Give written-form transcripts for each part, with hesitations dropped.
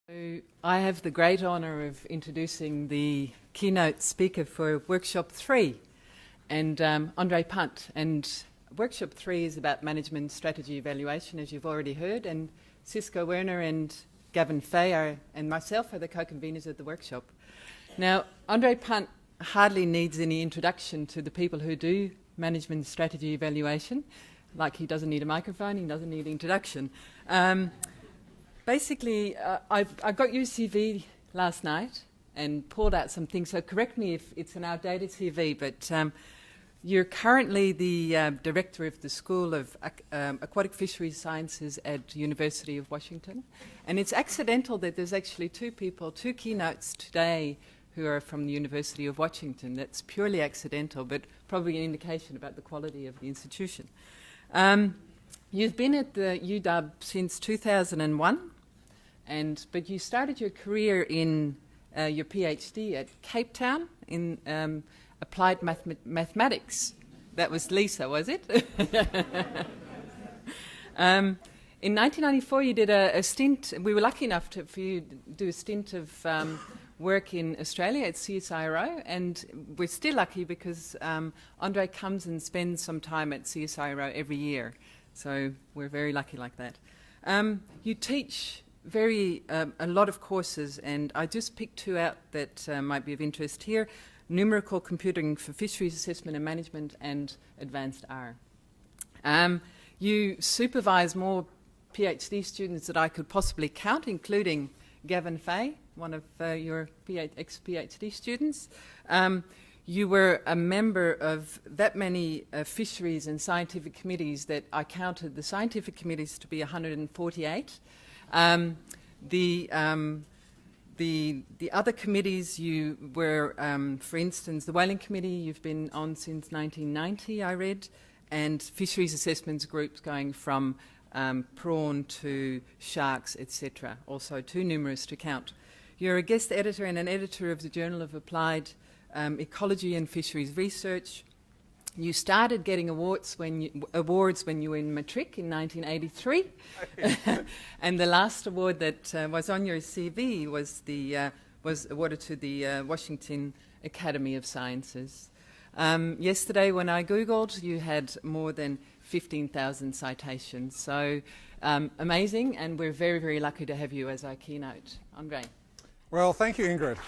So I have the great honour of introducing the keynote speaker for Workshop 3, and André Punt. And Workshop 3 is about management strategy evaluation, as you've already heard, and Cisco Werner and Gavin Fay and myself are the co-conveners of the workshop. Now, André Punt hardly needs any introduction to the people who do management strategy evaluation. Like, he doesn't need a microphone, he doesn't need introduction. Basically, I got your CV last night and pulled out some things, so correct me if it's an outdated CV, but you're currently the director of the School of Aquatic Fisheries Sciences at University of Washington, and it's accidental that there's actually two keynotes today who are from the University of Washington. That's purely accidental, but probably an indication about the quality of the institution. You've been at the UW since 2001, but you started your career in your PhD at Cape Town in applied mathematics. That was Lisa, was it? In 1994, you did a stint. We were lucky enough for you to do a stint of work in Australia at CSIRO, and we're still lucky because André comes and spends some time at CSIRO every year. So we're very lucky like that. You teach a lot of courses, and I just picked two out that might be of interest here: numerical computing for fisheries assessment and management, and advanced R. You supervise more PhD students that I could possibly count, including Gavin Fay, one of your ex-PhD students. You were a member of that many fisheries and scientific committees that I counted the scientific committees to be 148. The other committees you were, for instance, the Whaling Committee you've been on since 1990, I read, and fisheries assessments groups going from prawn to sharks, etc., also too numerous to count. You're a guest editor and an editor of the Journal of Applied Ecology and Fisheries Research. You started getting awards when you were in matric in 1983, and the last award that was on your CV was awarded to the Washington Academy of Sciences. Yesterday, when I googled, you had more than 15,000 citations. So amazing, and we're very, very lucky to have you as our keynote. André. Well, thank you, Ingrid.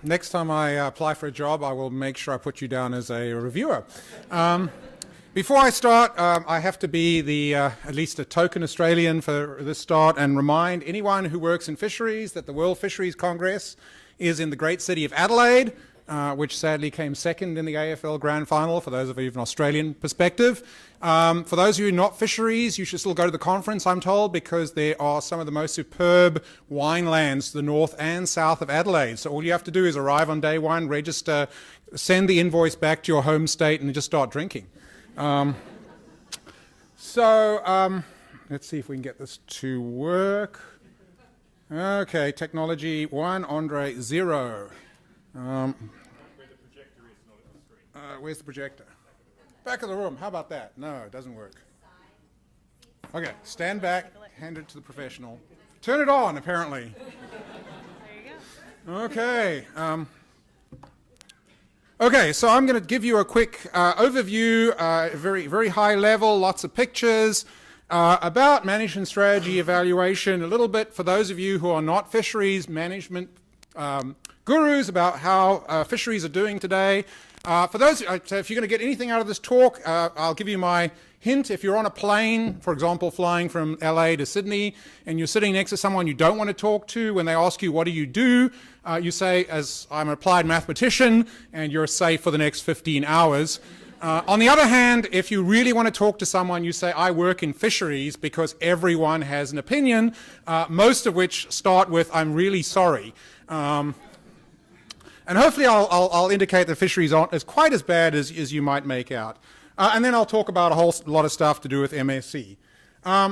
Next time I apply for a job, I will make sure I put you down as a reviewer. Before I start, I have to be at least a token Australian for this start and remind anyone who works in fisheries that the World Fisheries Congress is in the great city of Adelaide, which sadly came second in the AFL Grand Final, for those of you with an Australian perspective. For those of you not fisheries, you should still go to the conference, I'm told, because there are some of the most superb winelands to the north and south of Adelaide. So all you have to do is arrive on day one, register, send the invoice back to your home state, and just start drinking. Let's see if we can get this to work. Okay, technology 1, André 0. Where the projector is, not at the screen. Where's the projector? Back of the room. How about that? No, it doesn't work. Okay, stand back, hand it to the professional. Turn it on, apparently. There you go. Okay. Okay, so I'm going to give you a quick overview, very, very high level, lots of pictures, about management strategy evaluation, a little bit for those of you who are not fisheries management gurus about how fisheries are doing today. For those, so if you're going to get anything out of this talk, I'll give you my hint. If you're on a plane, for example, flying from LA to Sydney, and you're sitting next to someone you don't want to talk to, when they ask you, what do? You say, as I'm an applied mathematician, and you're safe for the next 15 hours. On the other hand, if you really want to talk to someone, you say, I work in fisheries, because everyone has an opinion, most of which start with, I'm really sorry. And hopefully I'll indicate that fisheries aren't quite as bad as you might make out. And then I'll talk about a whole lot of stuff to do with MSc.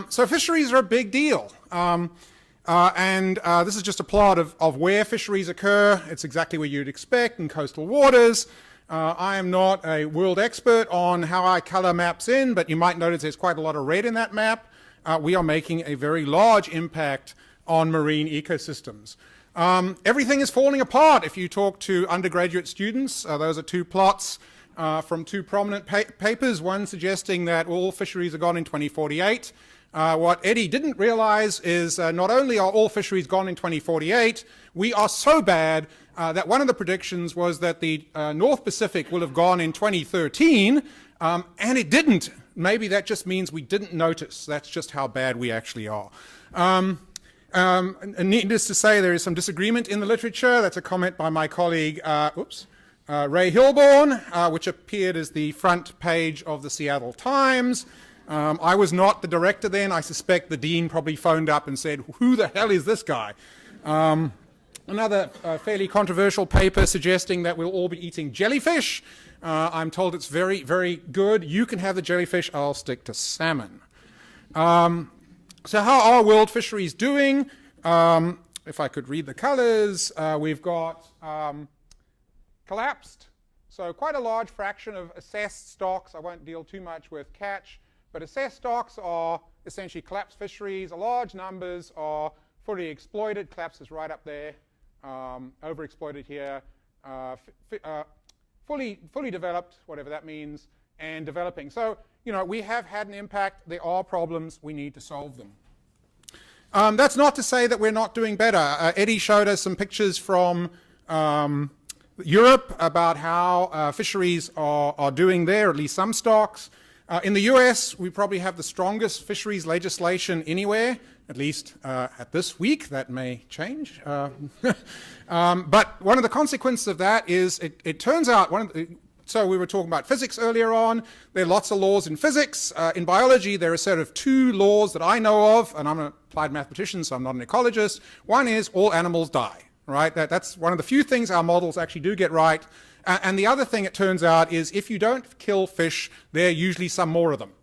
So fisheries are a big deal. This is just a plot of where fisheries occur. It's exactly where you'd expect in coastal waters. I am not a world expert on how I color maps in, but you might notice there's quite a lot of red in that map. we are making a very large impact on marine ecosystems. Everything is falling apart. If you talk to undergraduate students, those are two plots from two prominent papers, one suggesting that all fisheries are gone in 2048. What Eddie didn't realize is not only are all fisheries gone in 2048, we are so bad that one of the predictions was that the North Pacific will have gone in 2013, and it didn't. Maybe that just means we didn't notice. That's just how bad we actually are. And needless to say, there is some disagreement in the literature. That's a comment by my colleague, Ray Hilborn, which appeared as the front page of the Seattle Times. I was not the director then. I suspect the dean probably phoned up and said, "Who the hell is this guy?" Another fairly controversial paper suggesting that we'll all be eating jellyfish. I'm told it's very, very good. You can have the jellyfish. I'll stick to salmon. So how are world fisheries doing? If I could read the colors, we've got collapsed. So quite a large fraction of assessed stocks. I won't deal too much with catch, but assessed stocks are essentially collapsed fisheries. Large numbers are fully exploited. Collapse is right up there. Overexploited here. Fully developed, whatever that means, and developing. So, you know, we have had an impact. There are problems. We need to solve them. That's not to say that we're not doing better. Eddie showed us some pictures from Europe about how fisheries are doing there, at least some stocks. In the US, we probably have the strongest fisheries legislation anywhere, at least at this week. That may change. But one of the consequences of that is it turns out, so we were talking about physics earlier on. There are lots of laws in physics. In biology, there are sort of two laws that I know of, and I'm an applied mathematician, so I'm not an ecologist. One is all animals die, right? That's one of the few things our models actually do get right. And the other thing, it turns out, is if you don't kill fish, there are usually some more of them.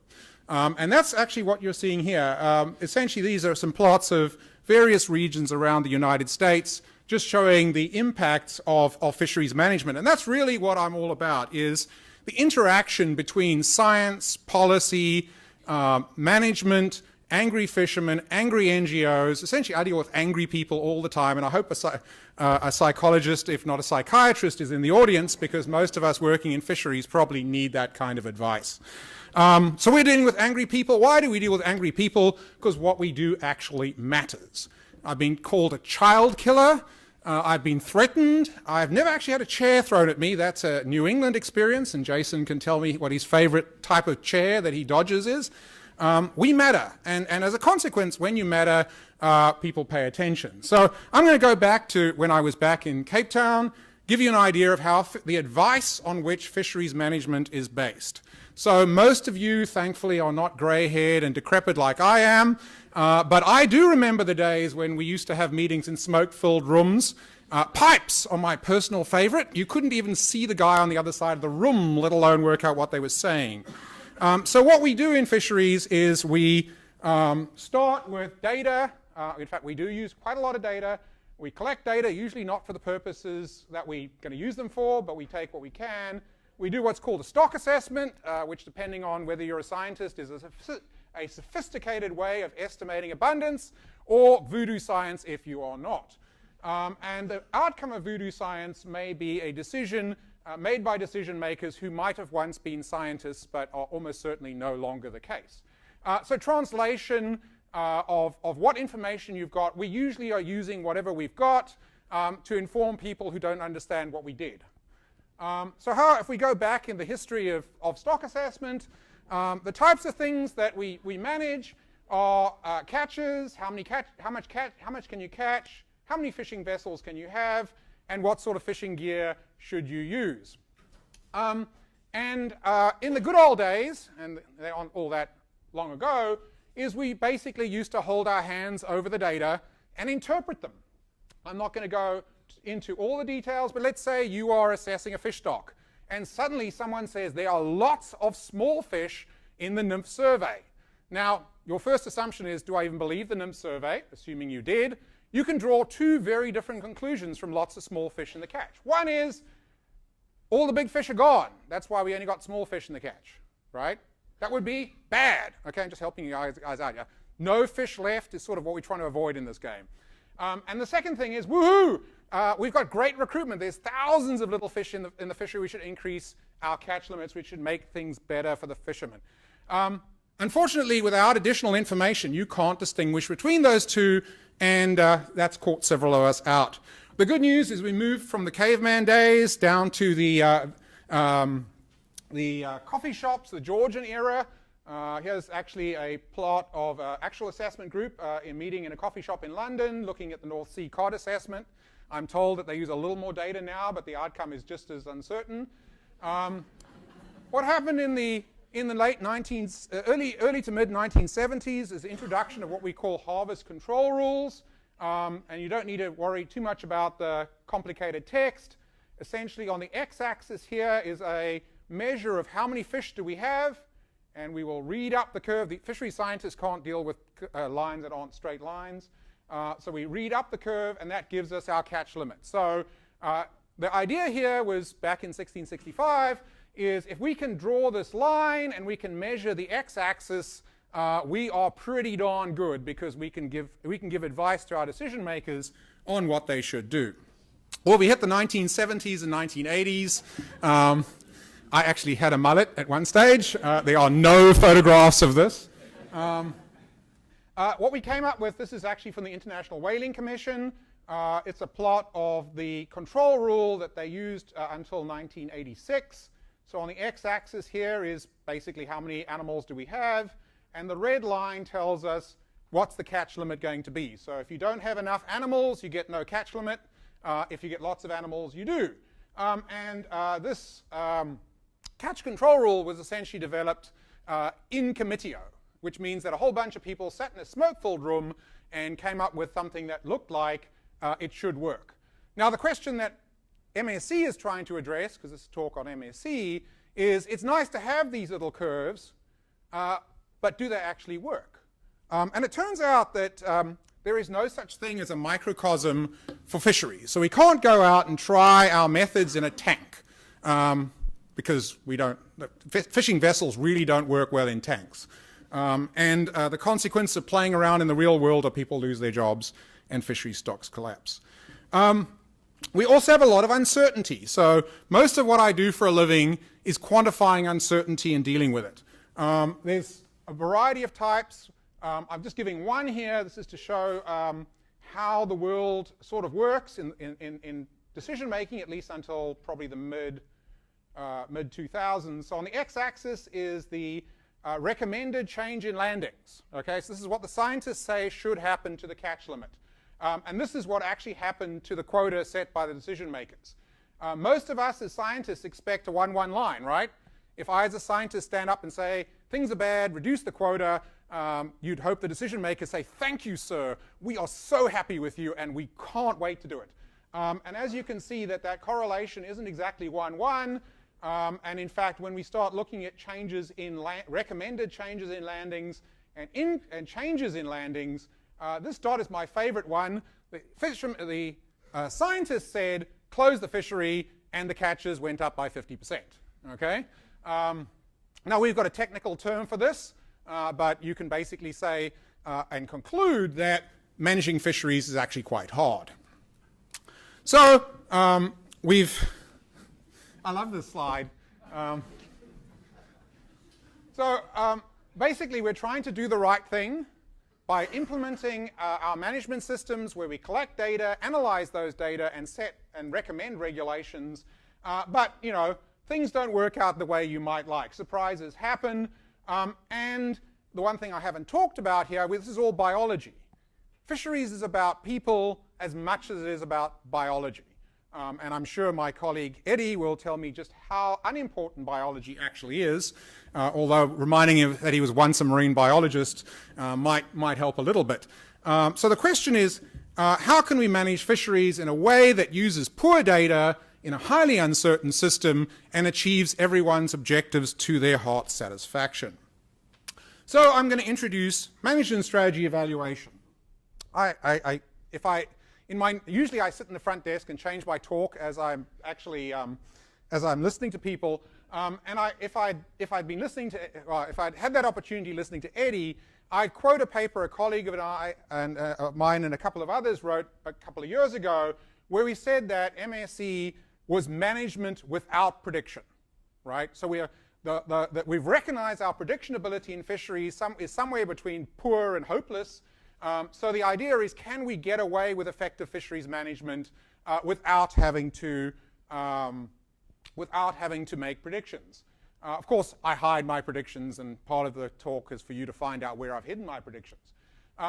And that's actually what you're seeing here. Essentially, these are some plots of various regions around the United States, just showing the impacts of fisheries management. And that's really what I'm all about, is the interaction between science, policy, management, angry fishermen, angry NGOs. Essentially, I deal with angry people all the time, and I hope a psychologist, if not a psychiatrist, is in the audience, because most of us working in fisheries probably need that kind of advice. So we're dealing with angry people. Why do we deal with angry people? Because what we do actually matters. I've been called a child killer. I've been threatened. I've never actually had a chair thrown at me. That's a New England experience, and Jason can tell me what his favorite type of chair that he dodges is. We matter, and as a consequence, when you matter, people pay attention. So I'm going to go back to when I was back in Cape Town, give you an idea of how the advice on which fisheries management is based. So most of you, thankfully, are not grey-haired and decrepit like I am, but I do remember the days when we used to have meetings in smoke-filled rooms. Pipes are my personal favorite. You couldn't even see the guy on the other side of the room, let alone work out what they were saying. So what we do in fisheries is we start with data. In fact, we do use quite a lot of data. We collect data, usually not for the purposes that we're going to use them for, but we take what we can. We do what's called a stock assessment, which, depending on whether you're a scientist, is a sophisticated way of estimating abundance, or voodoo science if you are not. And the outcome of voodoo science may be a decision made by decision makers who might have once been scientists but are almost certainly no longer the case. So translation of what information you've got, we usually are using whatever we've got to inform people who don't understand what we did. So if we go back in the history of stock assessment, the types of things that we manage are catches, how much can you catch, how many fishing vessels can you have, and what sort of fishing gear should you use. In the good old days, and they aren't all that long ago, is we basically used to hold our hands over the data and interpret them. I'm not going to go into all the details, but let's say you are assessing a fish stock, and suddenly someone says there are lots of small fish in the NIMF survey. Now, your first assumption is, do I even believe the NIMF survey? Assuming you did, you can draw two very different conclusions from lots of small fish in the catch. One is, all the big fish are gone. That's why we only got small fish in the catch, right? That would be bad. Okay, I'm just helping you guys out. Yeah. No fish left is sort of what we're trying to avoid in this game. And the second thing is, woohoo! We've got great recruitment. There's thousands of little fish in the fishery. We should increase our catch limits. We should make things better for the fishermen. Unfortunately, without additional information, you can't distinguish between those two, and that's caught several of us out. The good news is we moved from the caveman days down to the coffee shops, the Georgian era. Here's actually a plot of an actual assessment group meeting in a coffee shop in London, looking at the North Sea cod assessment. I'm told that they use a little more data now, but the outcome is just as uncertain. What happened in the late early to mid 1970s is the introduction of what we call harvest control rules, and you don't need to worry too much about the complicated text. Essentially, on the x-axis here is a measure of how many fish do we have, and we will read up the curve. The fishery scientists can't deal with lines that aren't straight lines. So we read up the curve, and that gives us our catch limit. So the idea here was, back in 1665, is if we can draw this line and we can measure the x-axis, we are pretty darn good, because we can give advice to our decision makers on what they should do. Well, we hit the 1970s and 1980s. I actually had a mullet at one stage. There are no photographs of this. What we came up with, this is actually from the International Whaling Commission. It's a plot of the control rule that they used until 1986. So on the x-axis here is basically how many animals do we have, and the red line tells us what's the catch limit going to be. So if you don't have enough animals, you get no catch limit. If you get lots of animals, you do. This catch control rule was essentially developed in commitio, which means that a whole bunch of people sat in a smoke-filled room and came up with something that looked like it should work. Now, the question that MAAC is trying to address, because this is a talk on MAAC, is it's nice to have these little curves, but do they actually work? And it turns out that there is no such thing as a microcosm for fisheries. So we can't go out and try our methods in a tank, because fishing vessels really don't work well in tanks. The consequence of playing around in the real world are people lose their jobs and fishery stocks collapse. We also have a lot of uncertainty. So most of what I do for a living is quantifying uncertainty and dealing with it. There's a variety of types. I'm just giving one here. This is to show how the world sort of works in decision making, at least until probably the mid 2000s. So on the x-axis is the recommended change in landings. Okay, so this is what the scientists say should happen to the catch limit. And this is what actually happened to the quota set by the decision makers. Most of us as scientists expect a 1-1 line, right? If I as a scientist stand up and say, things are bad, reduce the quota, you'd hope the decision makers say, thank you, sir. We are so happy with you, and we can't wait to do it. And as you can see, that correlation isn't exactly 1-1. And in fact, when we start looking at changes in recommended changes in landings and changes in landings, this dot is my favorite one. The scientists said, close the fishery, and the catches went up by 50%. Okay? Now, we've got a technical term for this, but you can basically say and conclude that managing fisheries is actually quite hard. So, I love this slide. Basically, we're trying to do the right thing by implementing our management systems where we collect data, analyze those data, and set and recommend regulations. But, you know, things don't work out the way you might like. Surprises happen. And the one thing I haven't talked about here, this is all biology. Fisheries is about people as much as it is about biology. And I'm sure my colleague Eddie will tell me just how unimportant biology actually is, although reminding him that he was once a marine biologist might help a little bit. So the question is, how can we manage fisheries in a way that uses poor data in a highly uncertain system and achieves everyone's objectives to their heart's satisfaction? So I'm going to introduce management strategy evaluation. Usually I sit in the front desk and change my talk as I'm actually as I'm listening to people. If I'd had that opportunity listening to Eddie, I quote a paper a colleague of mine and a couple of others wrote a couple of years ago, where we said that MSE was management without prediction, right? So we've recognized our predictionability in fisheries is somewhere between poor and hopeless. So the idea is, can we get away with effective fisheries management without having to make predictions? Of course, I hide my predictions, and part of the talk is for you to find out where I've hidden my predictions.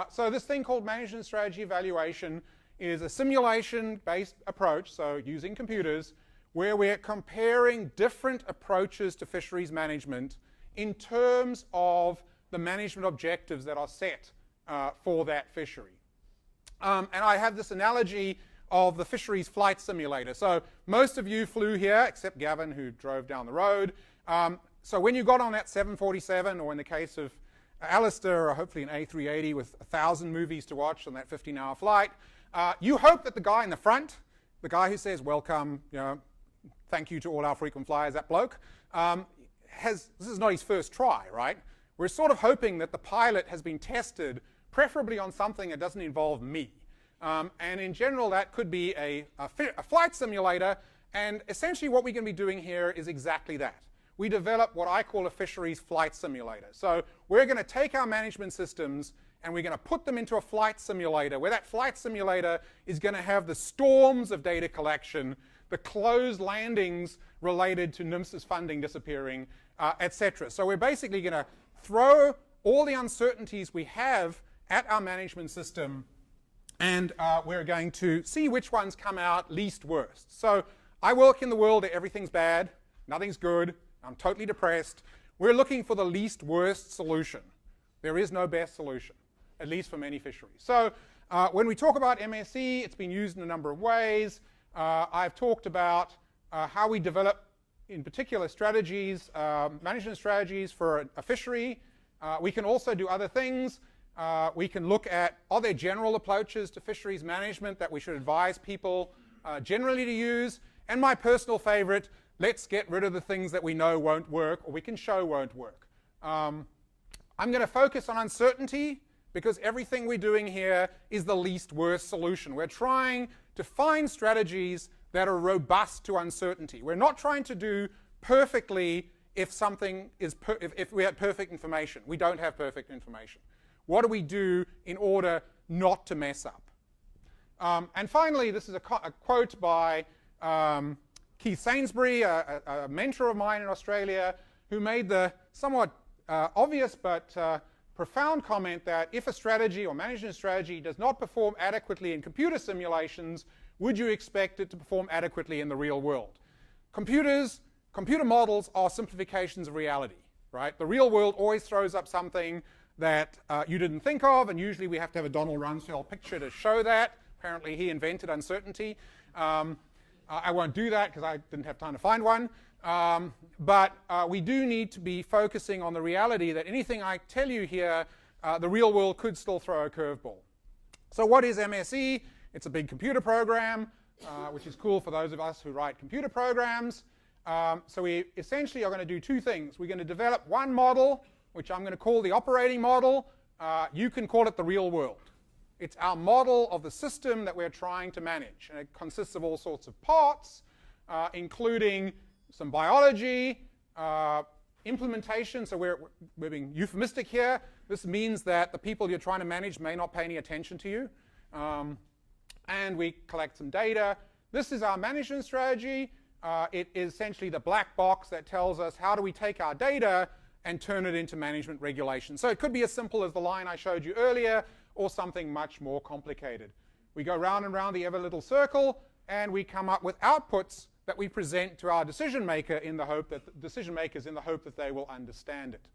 So this thing called management strategy evaluation is a simulation-based approach, so using computers, where we're comparing different approaches to fisheries management in terms of the management objectives that are set for that fishery. And I have this analogy of the fisheries flight simulator. So most of you flew here, except Gavin, who drove down the road. So when you got on that 747, or in the case of Alistair, or hopefully an A380 with 1,000 movies to watch on that 15-hour flight, you hope that the guy in the front, the guy who says, welcome, thank you to all our frequent flyers, that bloke, this is not his first try, right? We're sort of hoping that the pilot has been tested, preferably on something that doesn't involve me. And in general, that could be a flight simulator, and essentially what we're going to be doing here is exactly that. We develop what I call a fisheries flight simulator. So we're going to take our management systems and we're going to put them into a flight simulator, where that flight simulator is going to have the storms of data collection, the closed landings related to NMFS's funding disappearing, etc. So we're basically going to throw all the uncertainties we have at our management system, and we're going to see which ones come out least worst. So I work in the world where everything's bad, nothing's good, I'm totally depressed. We're looking for the least worst solution. There is no best solution, at least for many fisheries. So when we talk about MSE, it's been used in a number of ways. I've talked about how we develop, in particular, strategies, management strategies for a fishery. We can also do other things. We can look at, are there general approaches to fisheries management that we should advise people generally to use? And my personal favorite, let's get rid of the things that we know won't work, or we can show won't work. I'm going to focus on uncertainty, because everything we're doing here is the least worst solution. We're trying to find strategies that are robust to uncertainty. We're not trying to do perfectly if something is if we had perfect information. We don't have perfect information. What do we do in order not to mess up? And finally, this is a quote by Keith Sainsbury, a mentor of mine in Australia, who made the somewhat obvious but profound comment that if a strategy or management strategy does not perform adequately in computer simulations, would you expect it to perform adequately in the real world? Computer models are simplifications of reality, right? The real world always throws up something that you didn't think of, and usually we have to have a Donald Rumsfeld picture to show that. Apparently he invented uncertainty. I won't do that because I didn't have time to find one. But we do need to be focusing on the reality that anything I tell you here, the real world could still throw a curveball. So what is MSE? It's a big computer program, which is cool for those of us who write computer programs. So we essentially are going to do two things. We're going to develop one model, which I'm going to call the operating model. You can call it the real world. It's our model of the system that we're trying to manage. And it consists of all sorts of parts, including some biology, implementation. So we're being euphemistic here. This means that the people you're trying to manage may not pay any attention to you. And we collect some data. This is our management strategy. It is essentially the black box that tells us how do we take our data and turn it into management regulations. So it could be as simple as the line I showed you earlier, or something much more complicated. We go round and round the ever little circle, and we come up with outputs that we present to our decision maker in the hope that they will understand it.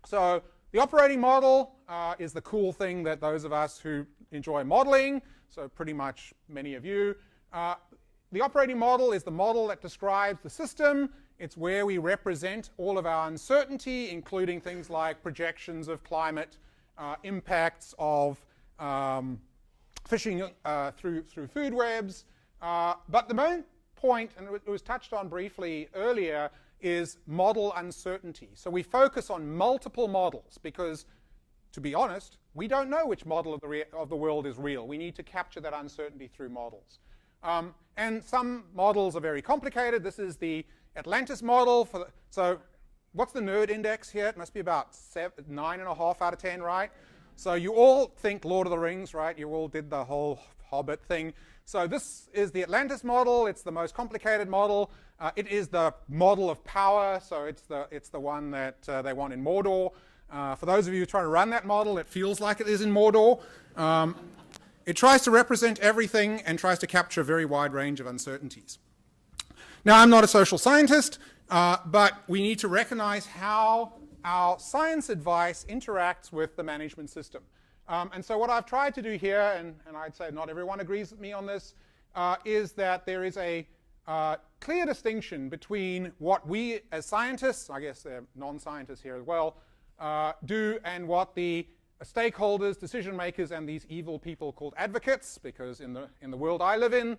So the operating model is the cool thing that those of us who enjoy modeling, so pretty much many of you, the operating model is the model that describes the system. It's where we represent all of our uncertainty, including things like projections of climate, impacts of fishing through food webs. But the main point, and it was touched on briefly earlier, is model uncertainty. So we focus on multiple models because, to be honest, we don't know which model of the world is real. We need to capture that uncertainty through models. And some models are very complicated. This is the Atlantis model. So what's the nerd index here? It must be about 9.5 out of 10, right? So you all think Lord of the Rings, right? You all did the whole Hobbit thing. So this is the Atlantis model. It's the most complicated model. It is the model of power. So it's the one that they want in Mordor. For those of you trying to run that model, it feels like it is in Mordor. It tries to represent everything and tries to capture a very wide range of uncertainties. Now, I'm not a social scientist, but we need to recognize how our science advice interacts with the management system. And so what I've tried to do here, and I'd say not everyone agrees with me on this, is that there is a clear distinction between what we as scientists, I guess there are non-scientists here as well, do and what the stakeholders, decision makers, and these evil people called advocates, because in the world I live in,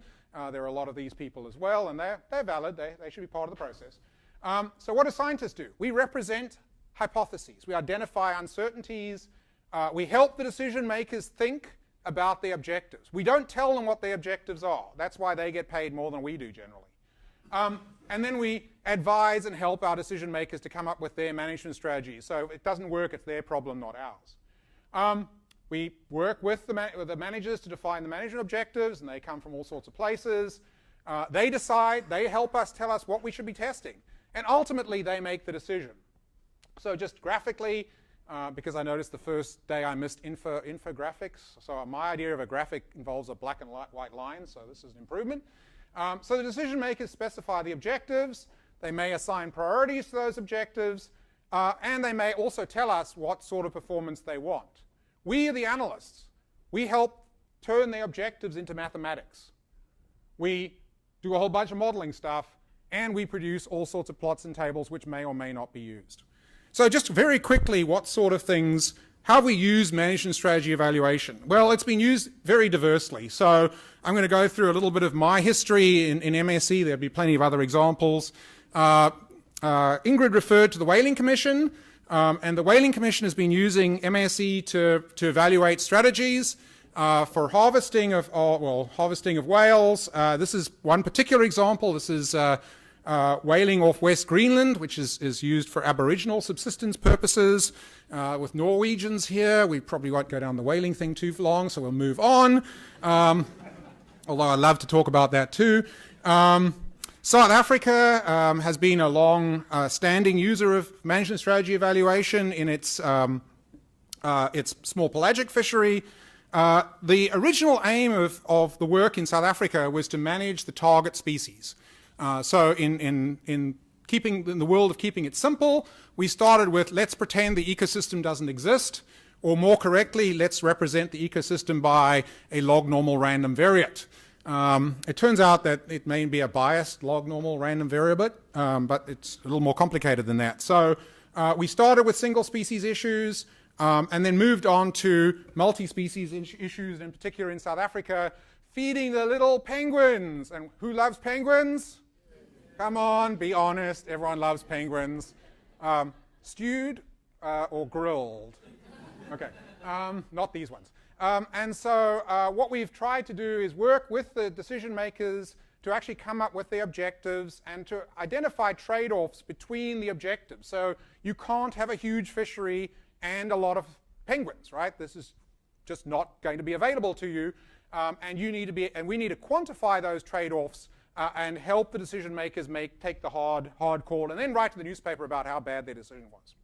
there are a lot of these people as well, and they're valid. They should be part of the process. So what do scientists do? We represent hypotheses. We identify uncertainties. We help the decision makers think about their objectives. We don't tell them what their objectives are. That's why they get paid more than we do generally. And then we advise and help our decision makers to come up with their management strategies. So if it doesn't work, it's their problem, not ours. We work with the managers to define the management objectives, and they come from all sorts of places. They decide, they help us, tell us what we should be testing. And ultimately, they make the decision. So just graphically, because I noticed the first day I missed infographics. So my idea of a graphic involves a black and white line, so this is an improvement. So the decision makers specify the objectives. They may assign priorities to those objectives. And they may also tell us what sort of performance they want. We are the analysts. We help turn their objectives into mathematics. We do a whole bunch of modeling stuff, and we produce all sorts of plots and tables which may or may not be used. So just very quickly, what sort of things, how have we used management strategy evaluation? Well, it's been used very diversely. So I'm going to go through a little bit of my history in MSc. There'll be plenty of other examples. Ingrid referred to the Whaling Commission, and the Whaling Commission has been using MAAC to evaluate strategies for harvesting of whales. This is one particular example. This is whaling off West Greenland, which is used for Aboriginal subsistence purposes. With Norwegians here, we probably won't go down the whaling thing too long, so we'll move on. Although I love to talk about that too. South Africa has been a long-standing user of management strategy evaluation in its small pelagic fishery. The original aim of the work in South Africa was to manage the target species. So in the world of keeping it simple, we started with let's pretend the ecosystem doesn't exist, or more correctly, let's represent the ecosystem by a log normal random variate. It turns out that it may be a biased log normal random variable, but it's a little more complicated than that. So we started with single species issues and then moved on to multi-species issues, in particular in South Africa, feeding the little penguins. And who loves penguins? Come on, be honest. Everyone loves penguins. Stewed or grilled? Okay, not these ones. And so what we've tried to do is work with the decision makers to actually come up with the objectives and to identify trade-offs between the objectives. So you can't have a huge fishery and a lot of penguins, right? This is just not going to be available to you. And we need to quantify those trade-offs and help the decision makers take the hard call and then write to the newspaper about how bad their decision was.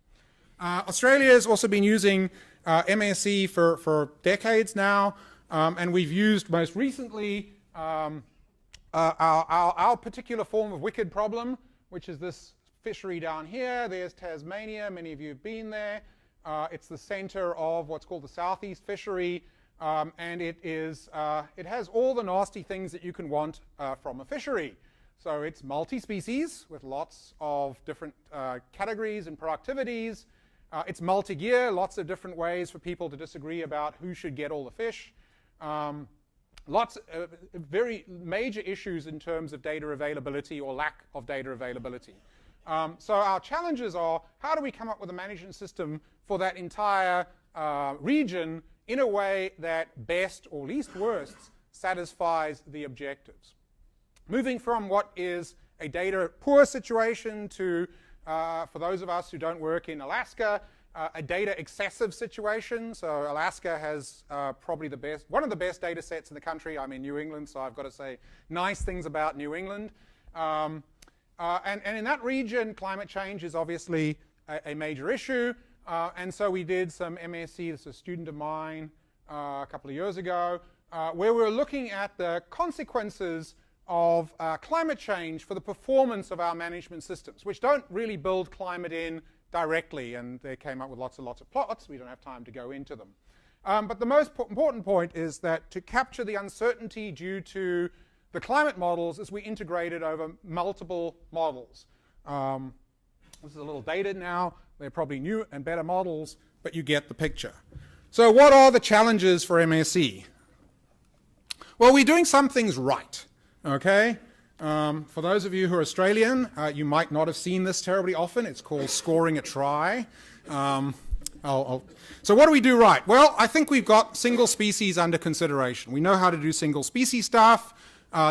Australia has also been using MAAC for decades now, and we've used most recently our particular form of wicked problem, which is this fishery down here. There's Tasmania. Many of you have been there. It's the center of what's called the southeast fishery, and it has all the nasty things that you can want from a fishery. So it's multi-species with lots of different categories and productivities. It's multi-gear, lots of different ways for people to disagree about who should get all the fish. Lots of very major issues in terms of data availability or lack of data availability. So our challenges are, how do we come up with a management system for that entire region in a way that best or least worst satisfies the objectives? Moving from what is a data poor situation to, for those of us who don't work in Alaska, a data excessive situation. So Alaska has probably one of the best data sets in the country. I'm in New England, so I've got to say nice things about New England. And in that region, climate change is obviously a major issue. And so we did some MAAC, this is a student of mine a couple of years ago, where we were looking at the consequences of climate change for the performance of our management systems, which don't really build climate in directly, and they came up with lots and lots of plots. We don't have time to go into them. But the most important point is that to capture the uncertainty due to the climate models is we integrated over multiple models. This is a little dated now. They're probably new and better models, but you get the picture. So what are the challenges for MAAC? Well, we're doing some things right, okay? For those of you who are Australian, you might not have seen this terribly often. It's called scoring a try. So what do we do right? Well, I think we've got single species under consideration. We know how to do single species stuff.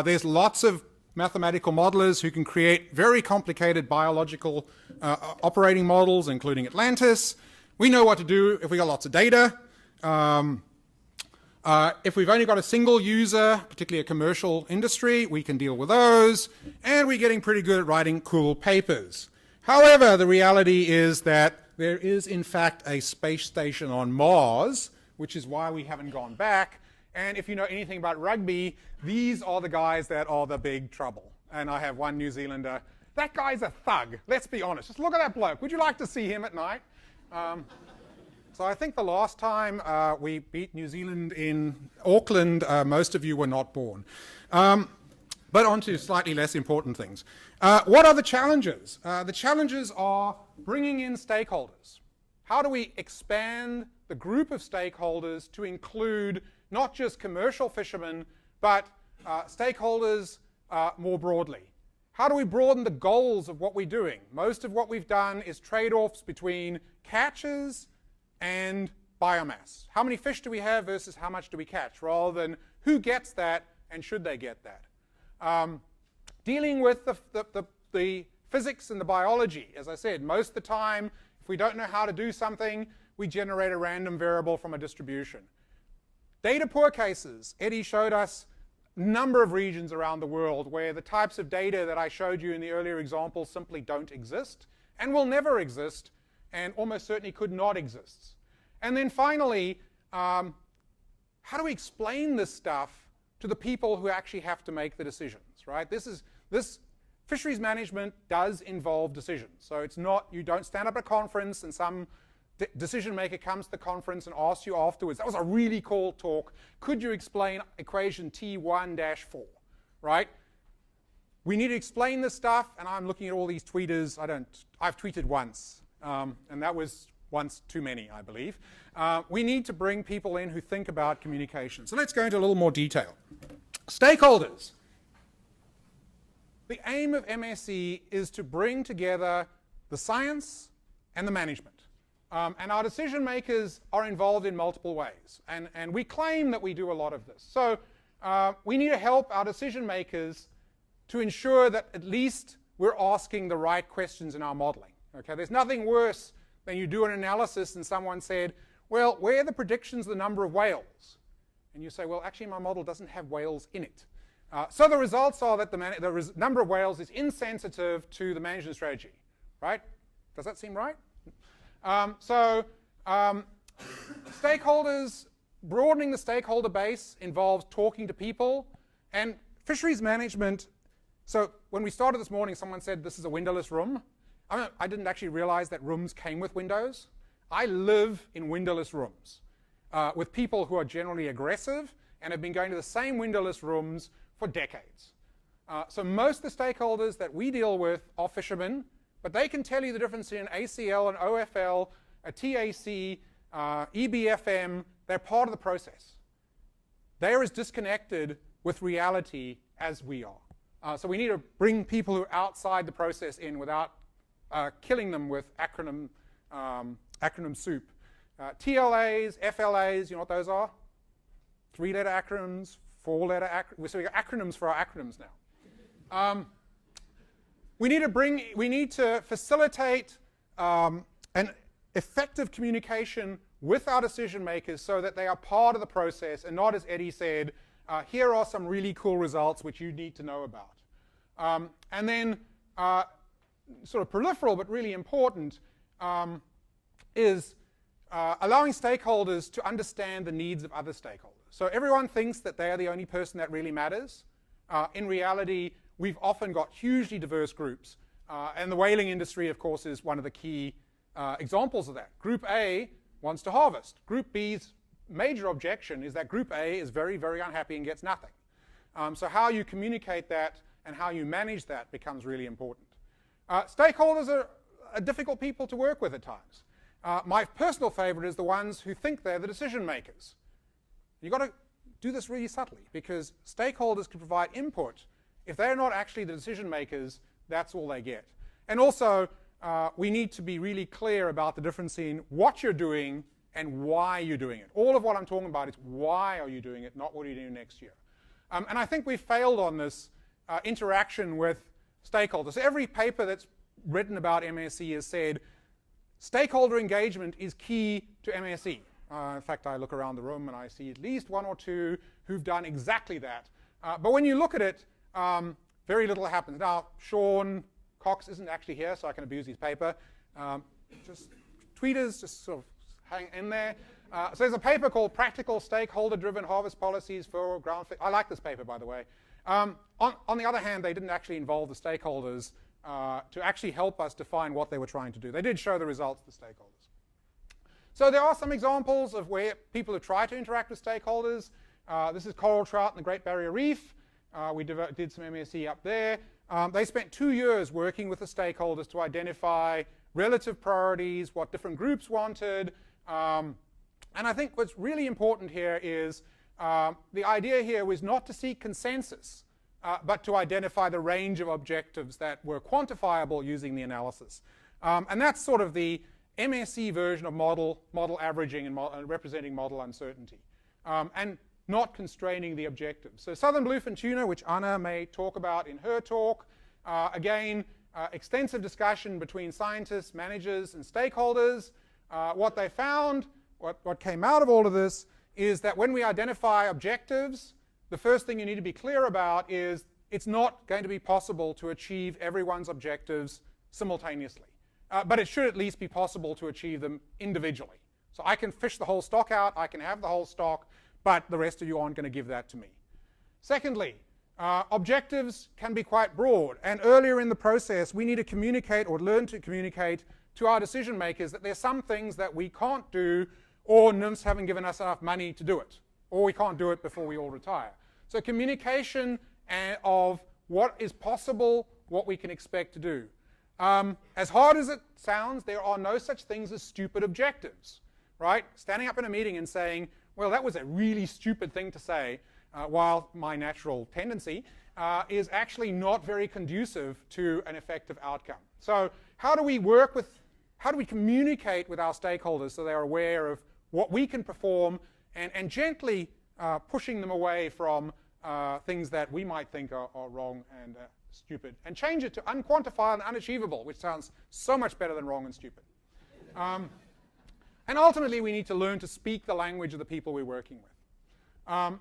There's lots of mathematical modelers who can create very complicated biological operating models, including Atlantis. We know what to do if we got lots of data. If we've only got a single user, particularly a commercial industry, we can deal with those. And we're getting pretty good at writing cool papers. However, the reality is that there is, in fact, a space station on Mars, which is why we haven't gone back. And if you know anything about rugby, these are the guys that are the big trouble. And I have one New Zealander. That guy's a thug, let's be honest. Just look at that bloke. Would you like to see him at night? So I think the last time we beat New Zealand in Auckland, most of you were not born. But on to slightly less important things. What are the challenges? The challenges are bringing in stakeholders. How do we expand the group of stakeholders to include not just commercial fishermen, but stakeholders more broadly? How do we broaden the goals of what we're doing? Most of what we've done is trade-offs between catches and biomass. How many fish do we have versus how much do we catch, rather than who gets that and should they get that. Dealing with the physics and the biology, as I said, most of the time, if we don't know how to do something, we generate a random variable from a distribution. Data poor cases. Eddie showed us a number of regions around the world where the types of data that I showed you in the earlier example simply don't exist and will never exist and almost certainly could not exist. And then finally, how do we explain this stuff to the people who actually have to make the decisions, right? This fisheries management does involve decisions. So it's not, you don't stand up at a conference and some decision maker comes to the conference and asks you afterwards, that was a really cool talk, could you explain equation T1-4, right? We need to explain this stuff, and I'm looking at all these tweeters. I've tweeted once, and that was once too many, I believe. We need to bring people in who think about communication. So let's go into a little more detail. Stakeholders. The aim of MAAC is to bring together the science and the management. And our decision makers are involved in multiple ways. And we claim that we do a lot of this. So we need to help our decision makers to ensure that at least we're asking the right questions in our modeling. Okay? There's nothing worse than you do an analysis and someone said, well, where are the predictions of the number of whales? And you say, well, actually my model doesn't have whales in it. So the results are that the number of whales is insensitive to the management strategy, right? Does that seem right? Stakeholders, broadening the stakeholder base involves talking to people, and fisheries management. So when we started this morning, someone said this is a windowless room. I didn't actually realize that rooms came with windows. I live in windowless rooms with people who are generally aggressive and have been going to the same windowless rooms for decades. So most of the stakeholders that we deal with are fishermen, but they can tell you the difference in ACL and OFL, a TAC, EBFM. They're part of the process. They're as disconnected with reality as we are. So we need to bring people who are outside the process in without killing them with acronym soup. TLAs, FLAs, you know what those are? 3-letter acronyms, 4-letter acronyms. So we got acronyms for our acronyms now. We need to facilitate an effective communication with our decision makers so that they are part of the process and not, as Eddie said, here are some really cool results which you need to know about. And then sort of peripheral but really important is allowing stakeholders to understand the needs of other stakeholders. So everyone thinks that they are the only person that really matters. In reality, we've often got hugely diverse groups. And the whaling industry, of course, is one of the key examples of that. Group A wants to harvest. Group B's major objection is that Group A is very, very unhappy and gets nothing. So how you communicate that and how you manage that becomes really important. Stakeholders are difficult people to work with at times. My personal favorite is the ones who think they're the decision makers. You've got to do this really subtly because stakeholders can provide input. If they're not actually the decision makers, that's all they get. And also, we need to be really clear about the difference in what you're doing and why you're doing it. All of what I'm talking about is why are you doing it, not what are you doing next year. And I think we failed on this interaction with stakeholders. Every paper that's written about MSE has said stakeholder engagement is key to MSE. In fact, I look around the room and I see at least one or two who've done exactly that. But when you look at it, very little happens. Now, Sean Cox isn't actually here, so I can abuse his paper. Just tweeters, just sort of hang in there. So there's a paper called Practical Stakeholder-Driven Harvest Policies for Ground Fish. I like this paper, by the way. On the other hand, they didn't actually involve the stakeholders to actually help us define what they were trying to do. They did show the results to the stakeholders. So there are some examples of where people have tried to interact with stakeholders. This is coral trout in the Great Barrier Reef. We did some MSE up there. They spent 2 years working with the stakeholders to identify relative priorities, what different groups wanted. And I think what's really important here is the idea here was not to seek consensus, but to identify the range of objectives that were quantifiable using the analysis. And that's sort of the MSE version of model averaging and representing model uncertainty. And not constraining the objectives. So southern bluefin tuna, which Anna may talk about in her talk, again, extensive discussion between scientists, managers, and stakeholders. What they found, what came out of all of this, is that when we identify objectives, the first thing you need to be clear about is it's not going to be possible to achieve everyone's objectives simultaneously. But it should at least be possible to achieve them individually. So I can fish the whole stock out, I can have the whole stock, but the rest of you aren't going to give that to me. Secondly, objectives can be quite broad. And earlier in the process, we need to communicate or learn to communicate to our decision makers that there's some things that we can't do, or NIMS haven't given us enough money to do it, or we can't do it before we all retire. So communication of what is possible, what we can expect to do. As hard as it sounds, there are no such things as stupid objectives, right? Standing up in a meeting and saying, well, that was a really stupid thing to say, while my natural tendency is actually not very conducive to an effective outcome. So how do we communicate with our stakeholders so they're aware of what we can perform and gently pushing them away from things that we might think are wrong and stupid, and change it to unquantifiable and unachievable, which sounds so much better than wrong and stupid. And ultimately, we need to learn to speak the language of the people we're working with.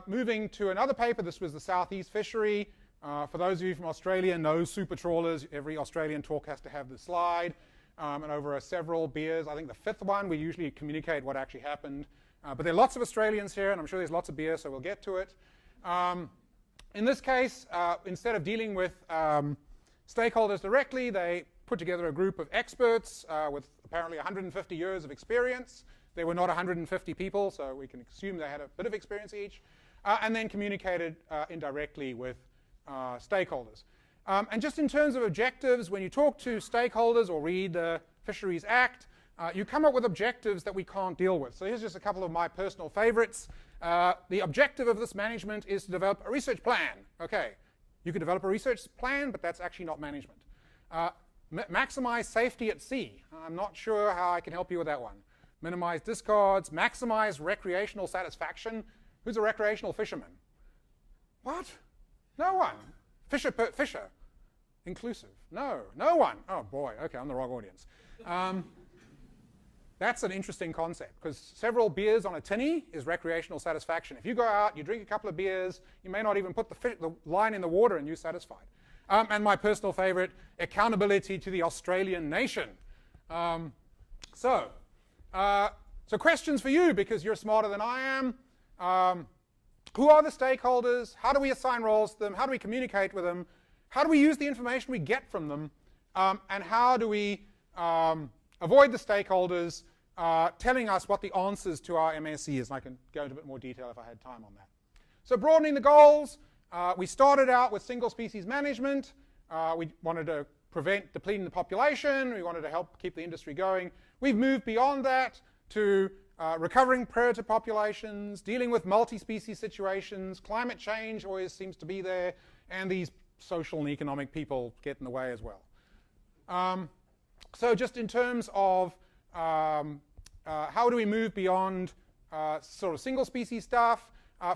Moving to another paper, this was the Southeast Fishery. For those of you from Australia, no super trawlers. Every Australian talk has to have this slide. And over several beers, I think the fifth one, we usually communicate what actually happened. But there are lots of Australians here, and I'm sure there's lots of beer, so we'll get to it. In this case, instead of dealing with stakeholders directly, they put together a group of experts with apparently 150 years of experience. There were not 150 people, so we can assume they had a bit of experience each, and then communicated indirectly with stakeholders. And just in terms of objectives, when you talk to stakeholders or read the Fisheries Act, you come up with objectives that we can't deal with. So here's just a couple of my personal favorites. The objective of this management is to develop a research plan. Okay, you can develop a research plan, but that's actually not management. Maximize safety at sea. I'm not sure how I can help you with that one. Minimize discards. Maximize recreational satisfaction. Who's a recreational fisherman? What? No one. Fisher. Inclusive. No one. Oh boy, okay, I'm the wrong audience. That's an interesting concept, because several beers on a tinny is recreational satisfaction. If you go out, you drink a couple of beers, you may not even put the line in the water and you're satisfied. And my personal favorite, accountability to the Australian nation. So questions for you, because you're smarter than I am. Who are the stakeholders? How do we assign roles to them? How do we communicate with them? How do we use the information we get from them? And how do we avoid the stakeholders telling us what the answers to our MSC is? And I can go into a bit more detail if I had time on that. So broadening the goals. We started out with single species management. We wanted to prevent depleting the population. We wanted to help keep the industry going. We've moved beyond that to recovering predator populations, dealing with multi-species situations. Climate change always seems to be there, and these social and economic people get in the way as well. So just in terms of how do we move beyond sort of single species stuff,